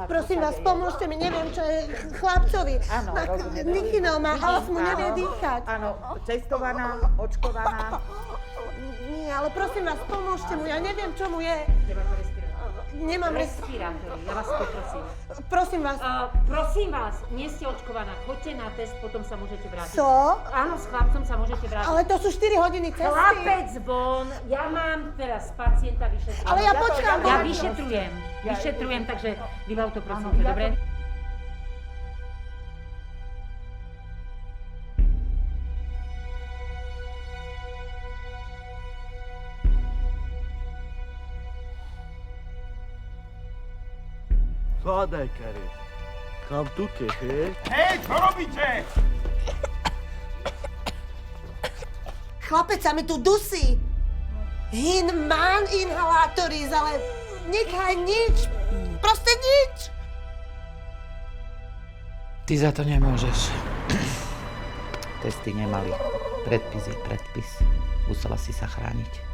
Prosím vás, pomôžte mi, neviem, čo je chlapcovi. Áno, rozumiem. Nichynou má astmu, nevie dýchať. Áno, testovaná, očkovaná. Nie, ale prosím vás, pomôžte mu, ja neviem, čo mu je. Nemám respirátory, ja vás poprosím. Prosím vás. Prosím vás, nie ste očkovaná, choďte na test, potom sa môžete vrátiť. Co? Áno, s chlapcom sa môžete vrátiť. Ale to sú 4 hodiny cesty. Chlapec von, ja mám teraz pacienta vyšetrujem. Ale ja počkám. Ja vyšetrujem, takže vybav to prosím, dobre? Hádaj, Karel. Kam tu kehe? Hej, čo robíte? Chlapec sa mi tu dusí. Mám inhalátory, ale nechaj nič. Proste nič. Ty za to nemôžeš. Testy nemali. Predpis je predpis. Musela si sa chrániť.